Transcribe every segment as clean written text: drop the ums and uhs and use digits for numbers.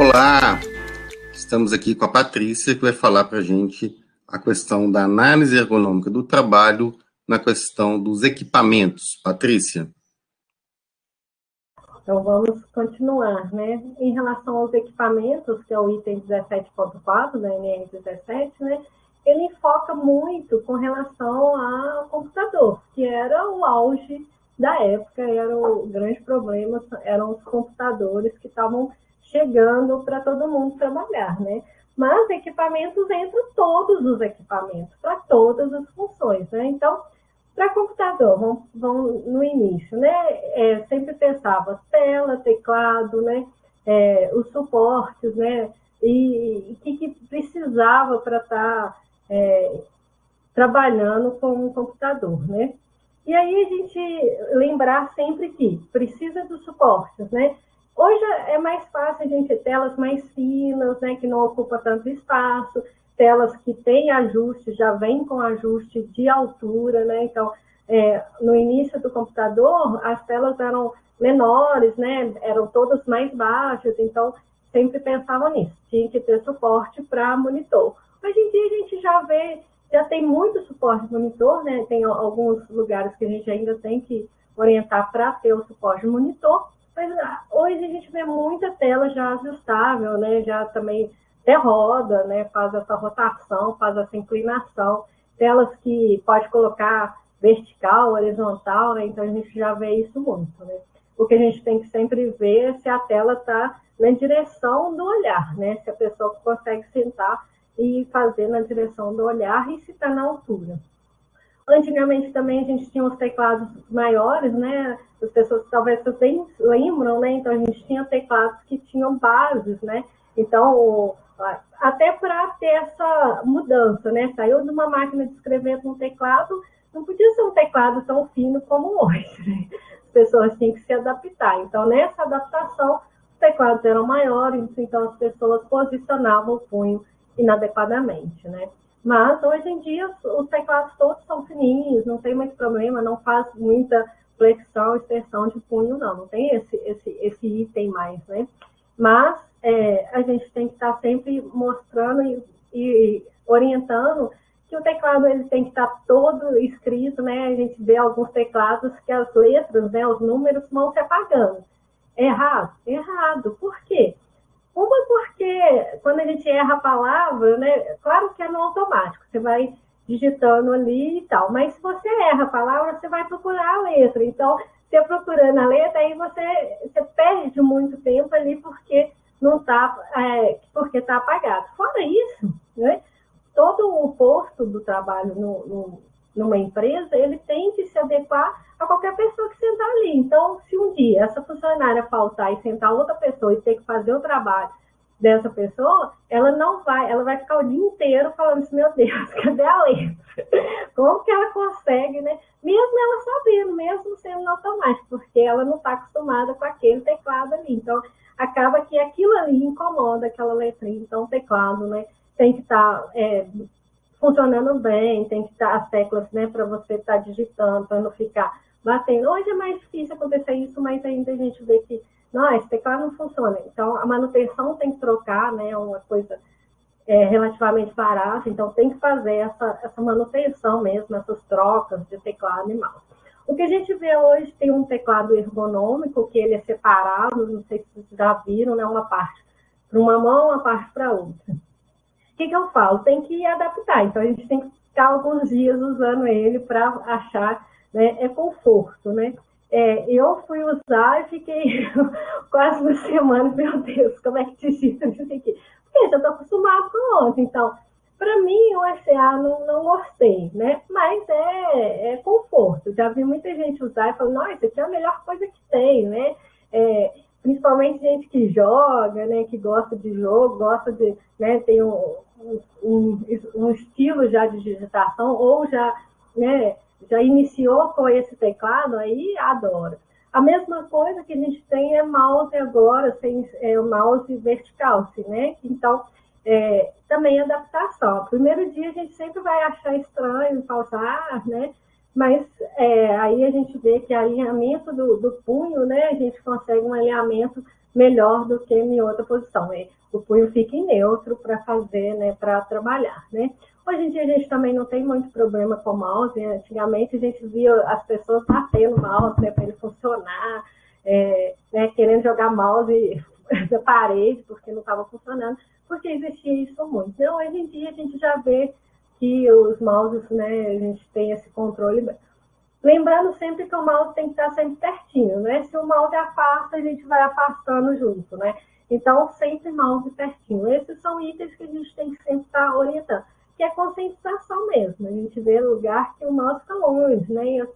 Olá, estamos aqui com a Patrícia, que vai falar para a gente a questão da análise ergonômica do trabalho na questão dos equipamentos. Patrícia. Então, vamos continuar, né? Em relação aos equipamentos, que é o item 17.4 da NR17, né? Ele foca muito com relação ao computador, que era o auge da época, era o grande problema, eram os computadores que estavam chegando para todo mundo trabalhar, né? Mas equipamentos entram todos os equipamentos, para todas as funções, né? Então, para computador, vamos no início, né? Sempre pensava tela, teclado, né? Os suportes, né? E o que precisava para estar trabalhando com um computador, né? E aí a gente lembrar sempre que precisa dos suportes, né? Hoje é mais fácil a gente ter telas mais finas, né? Que não ocupam tanto espaço, telas que têm ajuste, já vem com ajuste de altura, né? Então, no início do computador, as telas eram menores, né? Eram todas mais baixas, então sempre pensavam nisso, tinha que ter suporte para monitor. Hoje em dia a gente já tem muito suporte de monitor, né? Tem alguns lugares que a gente ainda tem que orientar para ter o suporte de monitor, mas hoje a gente vê muita tela já ajustável, né? Já também até roda, né? Faz essa rotação, faz essa inclinação, telas que pode colocar vertical, horizontal, né? Então a gente já vê isso muito, né? O que a gente tem que sempre ver é se a tela está na direção do olhar, né? Se a pessoa consegue sentar e fazer na direção do olhar e se está na altura. Antigamente também a gente tinha os teclados maiores, né? As pessoas talvez vocês lembram, né? Então a gente tinha teclados que tinham bases, né? Então, até para ter essa mudança, né? Saiu de uma máquina de escrever com um teclado, não podia ser um teclado tão fino como hoje, né? As pessoas tinham que se adaptar. Então, nessa adaptação, os teclados eram maiores, então as pessoas posicionavam o punho inadequadamente, né? Mas, hoje em dia, os teclados todos são fininhos, não tem muito problema, não faz muita flexão, extensão de punho, não tem esse item mais, né? Mas a gente tem que estar sempre mostrando e orientando que o teclado ele tem que estar todo escrito, né? A gente vê alguns teclados que as letras, né, os números vão se apagando. Errado? Errado. Por quê? Uma porque quando a gente erra a palavra, né, claro que é no automático, você vai digitando ali e tal, mas se você erra a palavra, você vai procurar a letra. Então, você procurando a letra, aí você perde muito tempo ali porque não está, porque está apagado. Fora isso, né, todo o posto do trabalho numa empresa, ele tem que se adequar a qualquer pessoa que sentar ali. Então, se um dia essa funcionária faltar e sentar outra pessoa e ter que fazer o trabalho dessa pessoa, ela vai ficar o dia inteiro falando assim, meu Deus, cadê a letra? Como que ela consegue, né? Mesmo ela sabendo, mesmo sendo no automático, porque ela não está acostumada com aquele teclado ali. Então, acaba que aquilo ali incomoda aquela letrinha. Então, o teclado, né, tem que estar funcionando bem, tem que estar as teclas, né, para você estar digitando, para não ficar batendo. Hoje é mais difícil acontecer isso, mas ainda a gente vê que não, esse teclado não funciona. Então, a manutenção tem que trocar, né, uma coisa relativamente barata, então tem que fazer essa manutenção mesmo, essas trocas de teclado e mouse. O que a gente vê hoje tem um teclado ergonômico, que ele é separado, não sei se vocês já viram, né, uma parte para uma mão, uma parte para outra. O que eu falo? Tem que adaptar, então a gente tem que ficar alguns dias usando ele para achar, né, conforto, né? Eu fui usar e fiquei quase uma semana, meu Deus, como é que digita isso aqui? Porque eu estou acostumado com o outro, então, para mim, o RCA não gostei, né? Mas é conforto. Já vi muita gente usar e falar, nossa, isso aqui é a melhor coisa que tem, né? Principalmente gente que joga, né? Que gosta de jogo, gosta de, né? Tem um estilo já de digitação, ou já, né? Já iniciou com esse teclado, aí adora. A mesma coisa que a gente tem é mouse agora, o mouse vertical, assim, né? Então, também adaptação. O primeiro dia a gente sempre vai achar estranho, pausar, né? Mas aí a gente vê que alinhamento do punho, né? A gente consegue um alinhamento melhor do que em outra posição. O punho fica em neutro para fazer, né, para trabalhar, né? Hoje em dia a gente também não tem muito problema com o mouse. Antigamente a gente via as pessoas batendo o mouse, né, para ele funcionar, né, querendo jogar mouse da parede porque não estava funcionando, porque existia isso muito. Então, hoje em dia a gente já vê que os mouses, né, a gente tem esse controle. Lembrando sempre que o mouse tem que estar sempre pertinho, né? Se o mouse afasta, a gente vai afastando junto, né? Então, sempre mouse pertinho. Esses são itens que a gente tem que sempre estar orientando, que é conscientização mesmo. A gente vê lugar que o mouse está longe, né? E,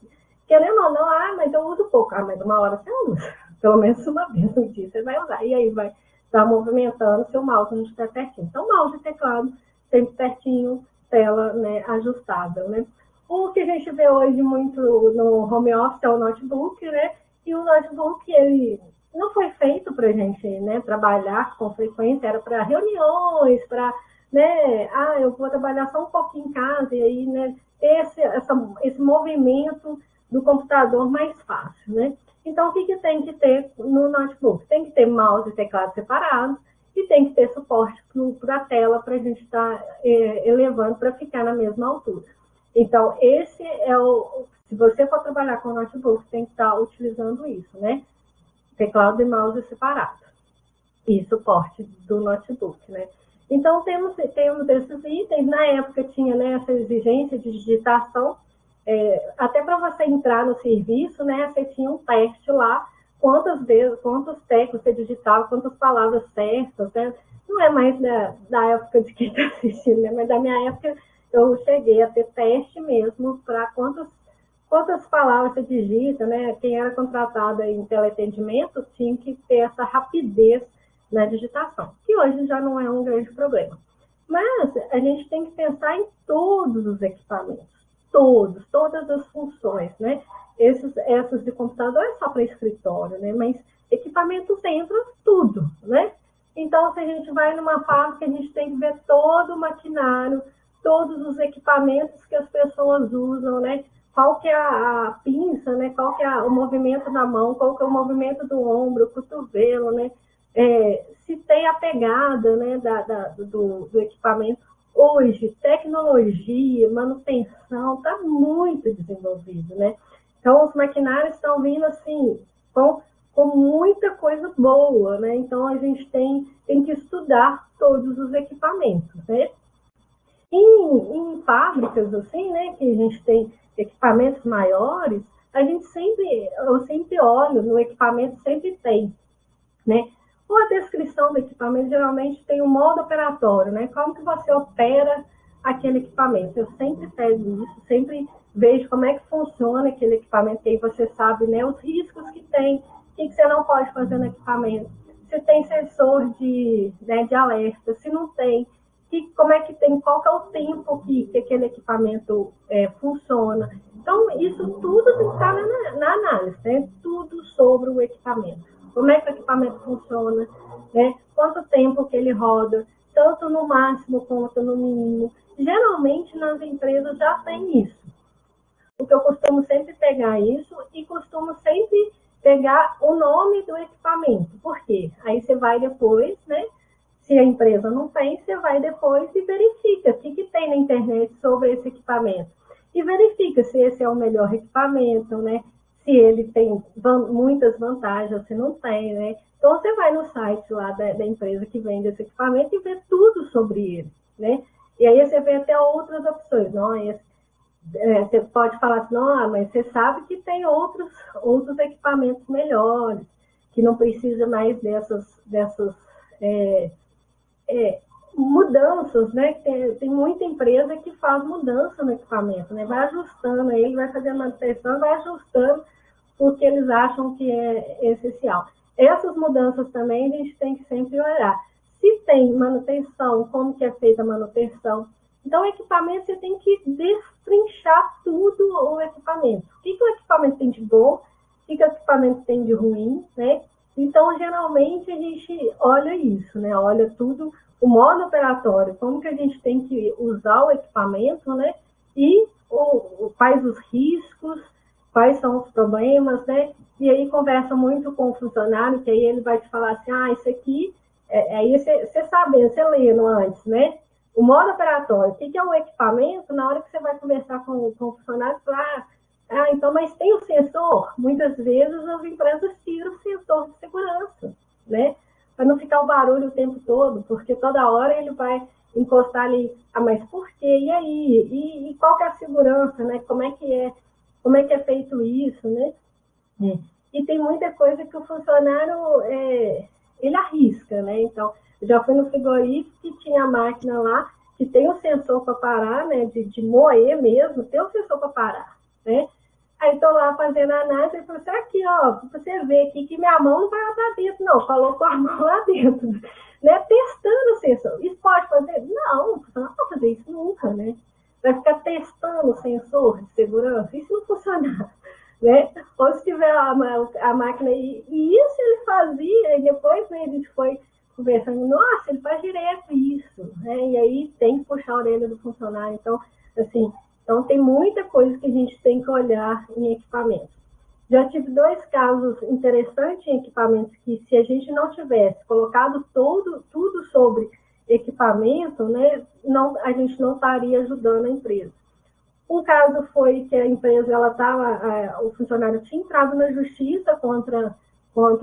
querendo ou não, mas eu uso pouco. Mas uma hora você usa. Pelo menos uma vez no dia você vai usar. E aí vai estar movimentando se o mouse não estiver pertinho. Então, mouse e teclado sempre pertinho, tela, né, ajustável, né? O que a gente vê hoje muito no home office é o notebook, né? E o notebook, ele não foi feito para a gente, né, trabalhar com frequência, era para reuniões, para, né, eu vou trabalhar só um pouquinho em casa, e aí, né, ter esse movimento do computador mais fácil, né? Então, o que tem que ter no notebook? Tem que ter mouse e teclado separados, e tem que ter suporte para a tela para a gente estar elevando para ficar na mesma altura. Então, esse é se você for trabalhar com notebook, tem que estar utilizando isso, né? Teclado e mouse separados. E suporte do notebook, né? Então, temos esses itens. Na época, tinha, né, essa exigência de digitação. Até para você entrar no serviço, né, você tinha um teste lá, quantos tecos você digitava, quantas palavras certas, né? Não é mais da época de quem está assistindo, né? Mas da minha época, eu cheguei a ter teste mesmo para quantas palavras você digita, né? Quem era contratado em teleatendimento tinha que ter essa rapidez na digitação, que hoje já não é um grande problema. Mas a gente tem que pensar em todos os equipamentos, todas as funções, né? Essas de computador é só para escritório, né? Mas equipamentos entra tudo, né? Então, se a gente vai numa fábrica, a gente tem que ver todo o maquinário, todos os equipamentos que as pessoas usam, né? Qual que é a pinça, né? Qual que é o movimento da mão, qual que é o movimento do ombro, cotovelo, né? Se tem a pegada, né, do equipamento. Hoje, tecnologia, manutenção, está muito desenvolvido, né? Então, os maquinários estão vindo, assim, com muita coisa boa, né? Então, a gente tem que estudar todos os equipamentos, né? Em fábricas, assim, né, que a gente tem equipamentos maiores, eu sempre olho no equipamento, sempre tem, né? Ou a descrição do equipamento, geralmente tem um modo operatório, né? Como que você opera aquele equipamento? Eu sempre pego isso, sempre vejo como é que funciona aquele equipamento, que aí você sabe, né, os riscos que tem, o que você não pode fazer no equipamento. Se tem sensor de alerta, se não tem, como é que tem, qual que é o tempo que aquele equipamento funciona. Então, isso tudo tem que estar na análise, né? Tudo sobre o equipamento. Como é que o equipamento funciona, né? Quanto tempo que ele roda, tanto no máximo quanto no mínimo. Geralmente, nas empresas já tem isso. Porque eu costumo sempre pegar isso e costumo sempre pegar o nome do equipamento. Por quê? Aí você vai depois, né? Se a empresa não tem, você vai depois e verifica o que tem na internet sobre esse equipamento. E verifica se esse é o melhor equipamento, né? Se ele tem muitas vantagens, se não tem, né? Então, você vai no site lá da empresa que vende esse equipamento e vê tudo sobre ele, né? E aí você vê até outras opções. Não, você pode falar assim, não, mas você sabe que tem outros equipamentos melhores, que não precisa mais dessas mudanças, né? Tem muita empresa que faz mudança no equipamento, né? Vai ajustando ele, vai fazendo manutenção, vai ajustando porque eles acham que é essencial. Essas mudanças também a gente tem que sempre olhar. Se tem manutenção, como que é feita a manutenção. Então, o equipamento, você tem que destrinchar tudo o equipamento. O que o equipamento tem de bom, o que o equipamento tem de ruim, né? Então, geralmente, a gente olha isso, né? Olha tudo, o modo operatório, como que a gente tem que usar o equipamento, né? E quais os riscos, quais são os problemas, né? e aí conversa muito com o funcionário, que aí ele vai te falar assim, isso aqui, aí você sabe, você lendo antes, né? O modo operatório, o que é o equipamento, na hora que você vai conversar com o funcionário, você fala, então, mas tem o sensor? Muitas vezes as empresas tiram o sensor de segurança, né? Para não ficar o barulho o tempo todo, porque toda hora ele vai encostar ali, mas por quê? E aí? E qual que é a segurança, né? Como é que é feito isso, né? E tem muita coisa que o funcionário, ele arrisca, né? Então, eu já fui no frigorífico que tinha a máquina lá, que tem um sensor para parar, né? De moer mesmo, tem um sensor para parar, né? Aí estou lá fazendo a análise e falei assim, aqui, ó, pra você ver aqui que minha mão não vai lá para dentro, não. Colocou a mão lá dentro, né? Testando o sensor. Isso pode fazer? Não, não pode fazer isso nunca, né? Vai ficar testando o sensor de segurança, isso não funcionar, né? Ou se tiver a máquina, e isso ele fazia, e depois, né, a gente foi conversando, nossa, ele faz direto isso, né? E aí tem que puxar a orelha do funcionário. Então, assim, tem muita coisa que a gente tem que olhar em equipamentos. Já tive 2 casos interessantes em equipamentos que, se a gente não tivesse colocado tudo sobre equipamento, né, a gente não estaria ajudando a empresa. Um caso foi que a empresa, o funcionário tinha entrado na justiça contra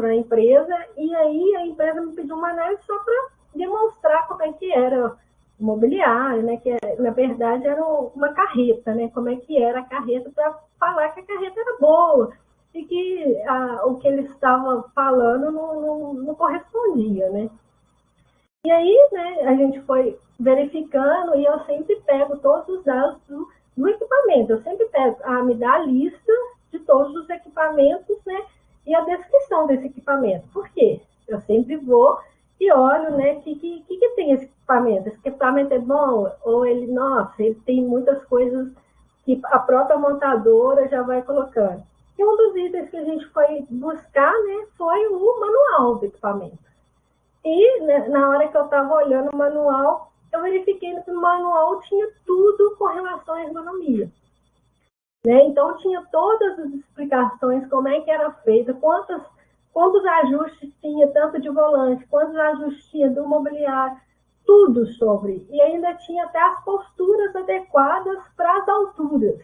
a empresa, e aí a empresa me pediu uma análise só para demonstrar como é que era o mobiliário, né, que na verdade era uma carreta, né, como é que era a carreta, para falar que a carreta era boa, e que o que ele estava falando não correspondia, né. E aí, né, a gente foi verificando, e eu sempre pego todos os dados do equipamento. Eu sempre pego, me dá a lista de todos os equipamentos, né, e a descrição desse equipamento. Por quê? Eu sempre vou e olho, né, o que tem esse equipamento. Esse equipamento é bom? Ou ele tem muitas coisas que a própria montadora já vai colocando. E um dos itens que a gente foi buscar, né, foi o manual do equipamento. E, né, na hora que eu estava olhando o manual, eu verifiquei que no manual tinha tudo com relação à ergonomia. Né? Então, tinha todas as explicações, como é que era feita, quantos ajustes tinha, tanto de volante, quantos ajustes tinha do mobiliário, tudo sobre. E ainda tinha até as posturas adequadas para as alturas.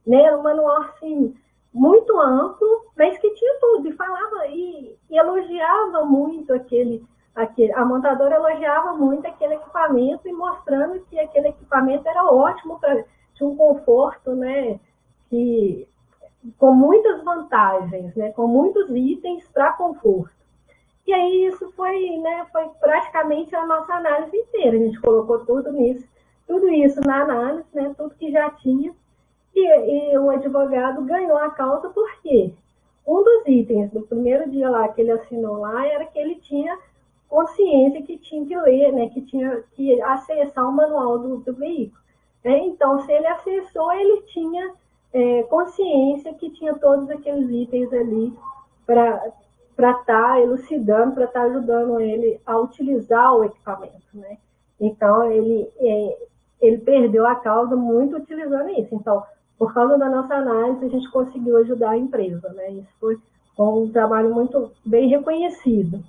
Né? Era um manual, assim, muito amplo, mas que tinha tudo. E falava, e elogiava muito a montadora elogiava muito aquele equipamento e mostrando que aquele equipamento era ótimo, tinha um conforto, né, com muitas vantagens, né, com muitos itens para conforto. E aí isso foi praticamente a nossa análise inteira. A gente colocou tudo isso na análise, né, tudo que já tinha, e o advogado ganhou a causa porque um dos itens do primeiro dia lá que ele assinou lá era que ele tinha consciência que tinha que ler, né, que tinha que acessar o manual do veículo. Né? Então, se ele acessou, ele tinha consciência que tinha todos aqueles itens ali para estar elucidando, para estar ajudando ele a utilizar o equipamento. Né? Então, ele perdeu a causa muito utilizando isso. Então, por causa da nossa análise, a gente conseguiu ajudar a empresa. Né? Isso foi um trabalho muito bem reconhecido.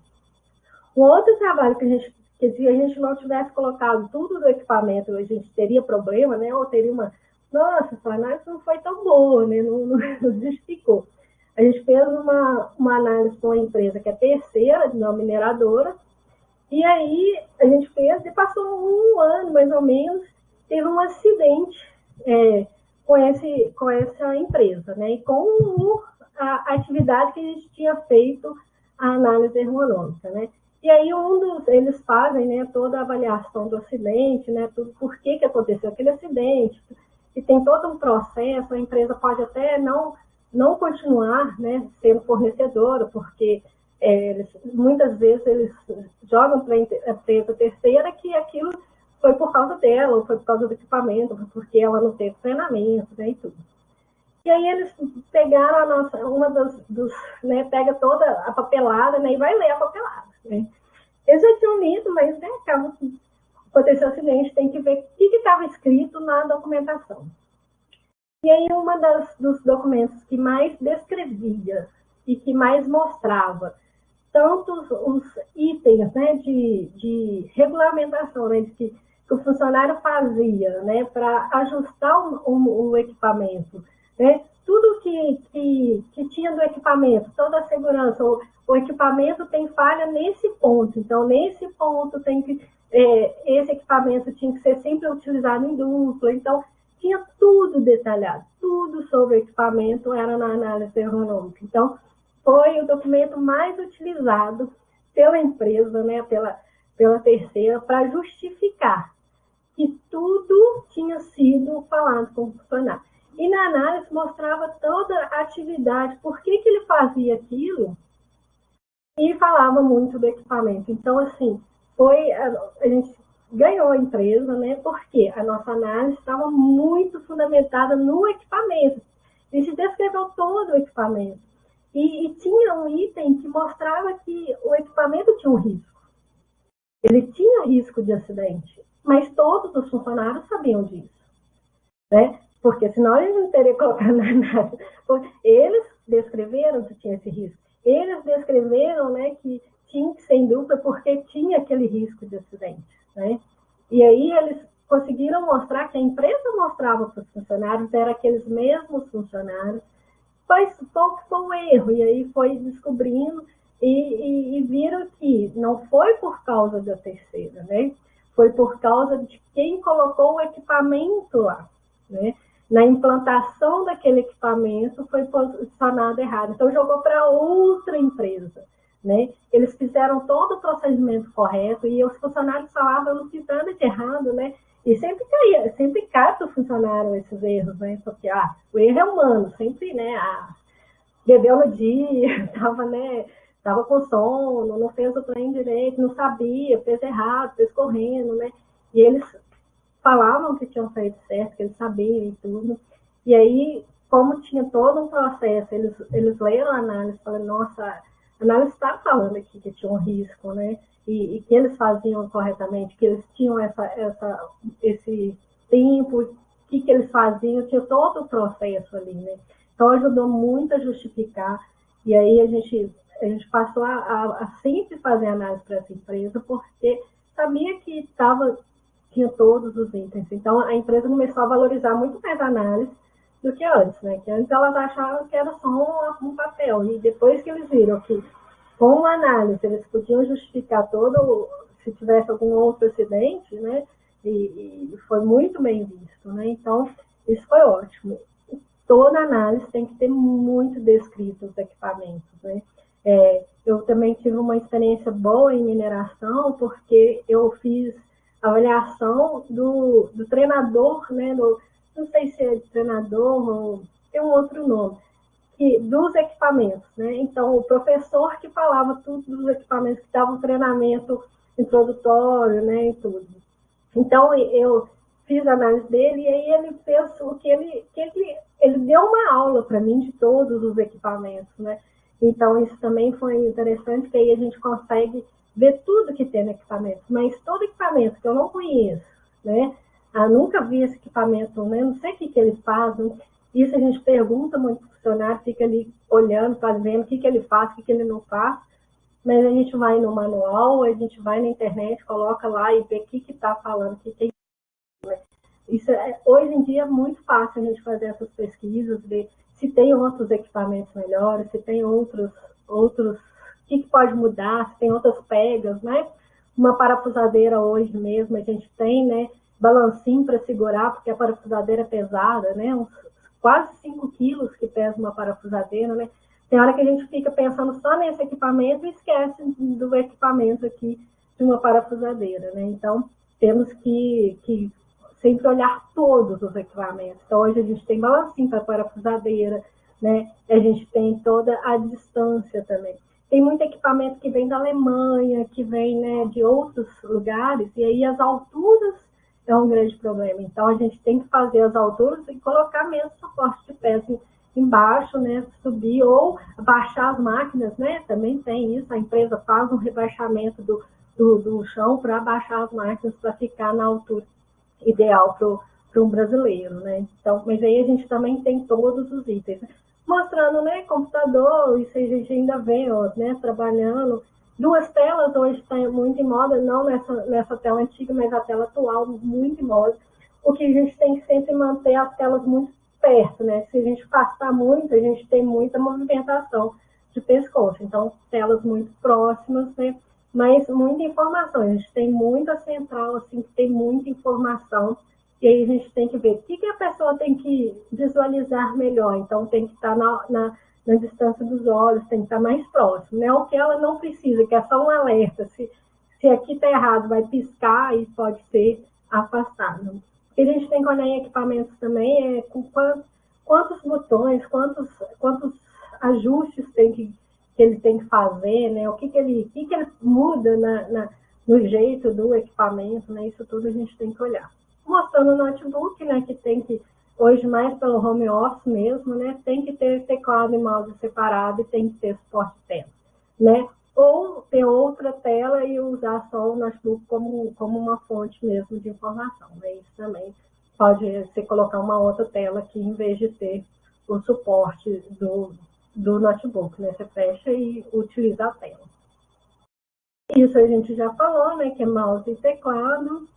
Um outro trabalho que se a gente não tivesse colocado tudo do equipamento, a gente teria problema, né? Ou teria nossa, essa análise não foi tão boa, né? Não justificou. A gente fez uma análise com uma empresa que é terceira, de uma mineradora, e aí a gente fez e passou um ano, mais ou menos, teve um acidente com essa empresa, né? E com a atividade que a gente tinha feito, a análise ergonômica, né? E aí eles fazem, né, toda a avaliação do acidente, né, tudo, por que aconteceu aquele acidente, e tem todo um processo, a empresa pode até não continuar, né, sendo fornecedora, porque muitas vezes eles jogam para a empresa terceira que aquilo foi por causa dela, ou foi por causa do equipamento, porque ela não teve treinamento, né, e tudo. E aí eles pegaram né, pega toda a papelada, né, e vai ler a papelada. Né? Eles já tinham lido, mas, né, aconteceu o acidente, tem que ver o que estava escrito na documentação. E aí dos documentos que mais descrevia e que mais mostrava tanto os itens, né, de regulamentação, né, que o funcionário fazia, né, para ajustar o equipamento, né, tudo que tinha do equipamento, toda a segurança, o equipamento tem falha nesse ponto, então nesse ponto tem que esse equipamento tinha que ser sempre utilizado em dupla, então tinha tudo detalhado, tudo sobre o equipamento era na análise ergonômica. Então, foi o documento mais utilizado pela empresa, né, pela terceira, para justificar que tudo tinha sido falado com o funcionário. E na análise mostrava toda a atividade, por que ele fazia aquilo, e falava muito do equipamento. Então, assim, a gente ganhou a empresa, né, porque a nossa análise estava muito fundamentada no equipamento. A gente descreveu todo o equipamento. E tinha um item que mostrava que o equipamento tinha um risco. Ele tinha risco de acidente, mas todos os funcionários sabiam disso, né? Porque senão eles não teriam colocado na análise. Eles descreveram que tinha esse risco. Eles descreveram, né, que tinha que ser em dupla porque tinha aquele risco de acidente, né? E aí eles conseguiram mostrar que a empresa mostrava para os funcionários, eram aqueles mesmos funcionários, mas foi um erro, e aí foi descobrindo e viram que não foi por causa da terceira, né? Foi por causa de quem colocou o equipamento lá, né? Na implantação daquele equipamento foi posicionado errado, então jogou para outra empresa, né? Eles fizeram todo o procedimento correto e os funcionários falavam, eu não fiz nada de errado, né? E sempre cai para o funcionário esses erros, né? Porque o erro é humano, sempre, né? Bebeu no dia, tava com sono, não fez o treino direito, não sabia, fez errado, fez correndo, né? E eles falavam que tinham feito certo, que eles sabiam e tudo. E aí, como tinha todo um processo, eles leram a análise e falaram, nossa, a análise está falando aqui que tinha um risco, né? E que eles faziam corretamente, que eles tinham esse tempo, o que eles faziam, tinha todo o processo ali, né? Então, ajudou muito a justificar, e aí a gente passou a sempre fazer análise para essa empresa, porque sabia que tinha todos os itens. Então, a empresa começou a valorizar muito mais a análise do que antes, né? Que antes elas achavam que era só um papel, e depois que eles viram que com a análise eles podiam justificar se tivesse algum outro acidente, né? E foi muito bem visto, né? Então, isso foi ótimo. Toda análise tem que ter muito descrito os equipamentos, né? Eu também tive uma experiência boa em mineração, porque eu fiz avaliação do treinador, né? Não sei se é treinador ou tem um outro nome, dos equipamentos, né? Então, o professor que falava tudo dos equipamentos, que dava um treinamento introdutório, né? E tudo. Então, eu fiz a análise dele e aí ele fez o que ele deu uma aula para mim de todos os equipamentos, né? Então, isso também foi interessante, que aí a gente consegue ver tudo que tem no equipamento, mas todo equipamento que eu não conheço, né? Eu nunca vi esse equipamento, né? Não sei o que ele faz, né? Isso a gente pergunta muito para o funcionário, fica ali olhando, fazendo o que ele faz, o que ele não faz, mas a gente vai no manual, a gente vai na internet, coloca lá e vê o que está falando, o que tem. Isso hoje em dia é muito fácil a gente fazer essas pesquisas, ver se tem outros equipamentos melhores, se tem outros o que pode mudar, se tem outras pegas, né? Uma parafusadeira hoje mesmo, a gente tem, né, balancinho para segurar, porque a parafusadeira é pesada, né? Quase 5 quilos que pesa uma parafusadeira, né? Tem hora que a gente fica pensando só nesse equipamento e esquece do equipamento aqui de uma parafusadeira, né? Então, temos que sempre olhar todos os equipamentos. Então, hoje a gente tem balancinho para parafusadeira, né? A gente tem toda a distância também. Tem muito equipamento que vem da Alemanha, que vem, né, de outros lugares, e aí as alturas é um grande problema. Então, a gente tem que fazer as alturas e colocar mesmo suporte de peça embaixo, né, subir ou baixar as máquinas, né, também tem isso, a empresa faz um rebaixamento do chão para abaixar as máquinas para ficar na altura ideal para um brasileiro, né. Então, mas aí a gente também tem todos os itens, né? mostrando, né, computador, isso a gente ainda vê, ó, né, trabalhando. Duas telas hoje está muito em moda, não nessa tela antiga, mas a tela atual, muito em moda. O que a gente tem que sempre manter as telas muito perto, né? Se a gente afastar muito, a gente tem muita movimentação de pescoço. Então, telas muito próximas, né? Mas muita informação. A gente tem muita central, assim, que tem muita informação. E aí a gente tem que ver o que a pessoa tem que visualizar melhor. Então, tem que estar na distância dos olhos, tem que estar mais próximo, né? O que ela não precisa, que é só um alerta. Se aqui está errado, vai piscar e pode ser afastado. O que a gente tem que olhar em equipamentos também é com quantos botões, quantos ajustes que ele tem que fazer, né? O que ele muda no jeito do equipamento, né? Isso tudo a gente tem que olhar. Mostrando o notebook, né? Que tem que, hoje mais pelo home office mesmo, né? Tem que ter teclado e mouse separado e tem que ter suporte tela, né? Ou ter outra tela e usar só o notebook como uma fonte mesmo de informação, né? Isso também pode ser colocar uma outra tela aqui em vez de ter o suporte do notebook, né? Você fecha e utiliza a tela. Isso a gente já falou, né? Que é mouse e teclado.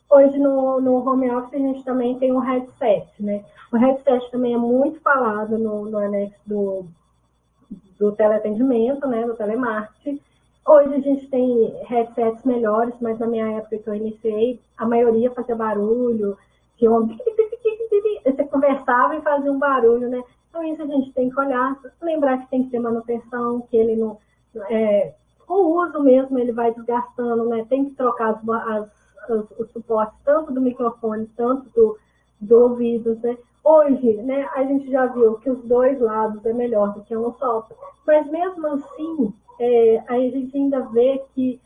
Hoje no home office a gente também tem um headset, né? O headset também é muito falado no anexo do teleatendimento, né? Do telemarketing. Hoje a gente tem headsets melhores, mas na minha época que eu iniciei, a maioria fazia barulho, tinha você conversava e fazia um barulho, né? Então isso a gente tem que olhar, lembrar que tem que ter manutenção, que ele não... com o uso mesmo ele vai desgastando, né? Tem que trocar os suportes, tanto do microfone, tanto do ouvido, né? Hoje, né, a gente já viu que os dois lados é melhor do que um só, mas mesmo assim, a gente ainda vê que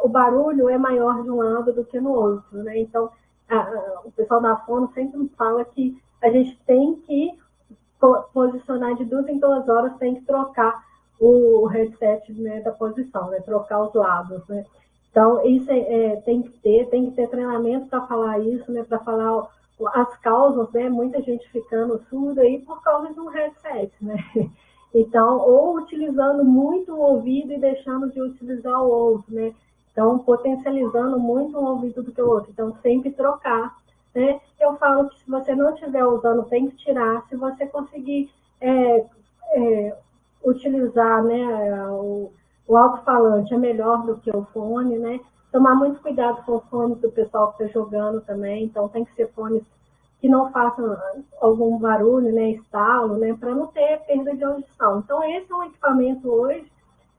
o barulho é maior de um lado do que no outro, né? Então, o pessoal da Fono sempre fala que a gente tem que posicionar de 2 em 2 horas, tem que trocar o headset, né, da posição, né? Trocar os lados, né? Então, isso tem que ter treinamento para falar isso, né? Para falar as causas, né? Muita gente ficando surda aí por causa de um headset, né? Então, ou utilizando muito o ouvido e deixando de utilizar o outro, né? Então, potencializando muito um ouvido do que o outro. Então, sempre trocar, né? Eu falo que se você não estiver usando, tem que tirar. Se você conseguir utilizar, né, o alto-falante é melhor do que o fone, né? Tomar muito cuidado com os fones do pessoal que está jogando também. Então, tem que ser fones que não façam algum barulho, né, estalo, né, para não ter perda de audição. Então, esse é um equipamento hoje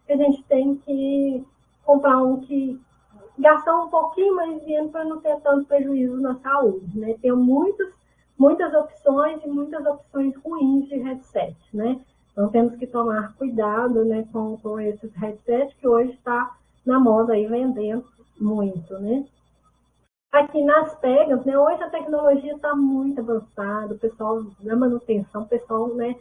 que a gente tem que comprar um que gastar um pouquinho mais de dinheiro para não ter tanto prejuízo na saúde, né? Tem muitas opções e muitas opções ruins de headset, né? Então, temos que tomar cuidado, né, com esses headsets que hoje está na moda aí vendendo muito, né? Aqui nas pegas, né, hoje a tecnologia está muito avançada, o pessoal da manutenção, o pessoal, né,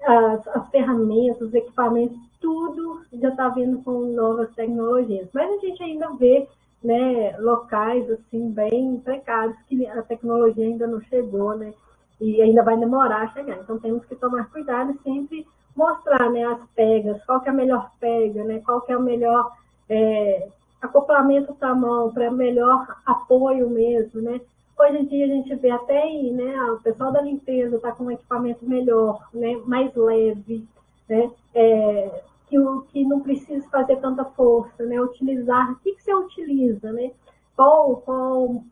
as ferramentas, os equipamentos, tudo já está vindo com novas tecnologias. Mas a gente ainda vê, né, locais assim bem precários que a tecnologia ainda não chegou, né? E ainda vai demorar a chegar. Então temos que tomar cuidado e sempre mostrar, né, as pegas, qual que é a melhor pega, né? Qual que é o melhor acoplamento para a mão, para melhor apoio mesmo, né? Hoje em dia a gente vê até aí, né, o pessoal da limpeza está com um equipamento melhor, né, mais leve, né, que não precisa fazer tanta força, né, utilizar, o que você utiliza, né? Qual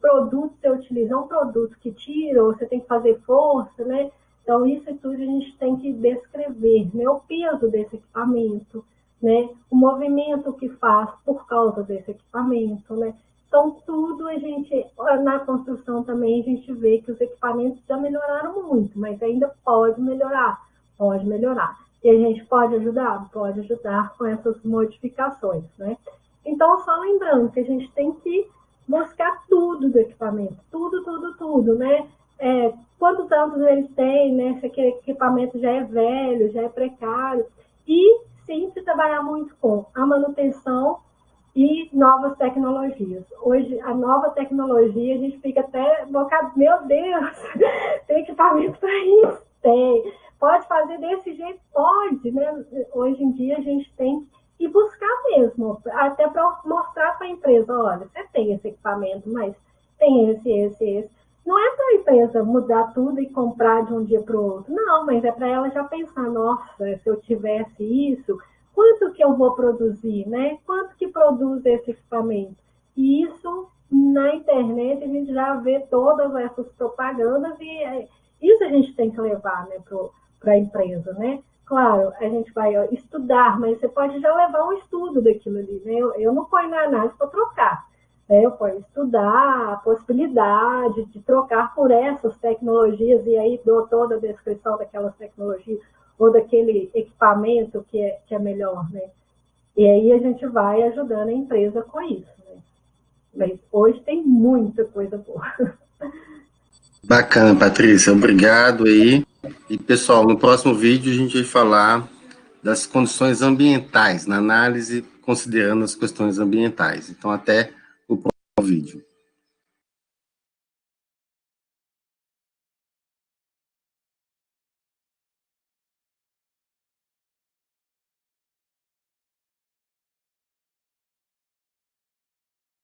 produto você utiliza? É um produto que tira ou você tem que fazer força, né? Então, isso tudo a gente tem que descrever, né? O peso desse equipamento, né? O movimento que faz por causa desse equipamento, né? Então, tudo a gente, na construção também, a gente vê que os equipamentos já melhoraram muito, mas ainda pode melhorar. E a gente pode ajudar com essas modificações, né? Então, só lembrando que a gente tem que buscar tudo do equipamento, tudo, né? Quantos anos ele tem, né? Se aquele equipamento já é velho, já é precário. E sempre trabalhar muito com a manutenção e novas tecnologias. Hoje, a nova tecnologia, a gente fica até bocado, meu Deus, tem equipamento para isso? sei. Pode fazer desse jeito? Pode, né? Hoje em dia a gente tem que buscar mesmo, até para mostrar para a empresa, olha, você tem esse equipamento, mas tem esse. Não é para a empresa mudar tudo e comprar de um dia para o outro, não, mas é para ela já pensar, nossa, se eu tivesse isso, quanto que eu vou produzir, né? Quanto que produz esse equipamento? E isso, na internet, a gente já vê todas essas propagandas e isso a gente tem que levar, né, para a empresa, né? Claro, a gente vai estudar, mas você pode já levar um estudo daquilo ali, né? Eu não ponho na análise para trocar, né? Eu ponho estudar a possibilidade de trocar por essas tecnologias e aí dou toda a descrição daquelas tecnologias ou daquele equipamento que é melhor, né? E aí a gente vai ajudando a empresa com isso, né? Mas hoje tem muita coisa boa. Bacana, Patrícia, obrigado aí. E, pessoal, no próximo vídeo a gente vai falar das condições ambientais, na análise considerando as questões ambientais. Então, até o próximo vídeo.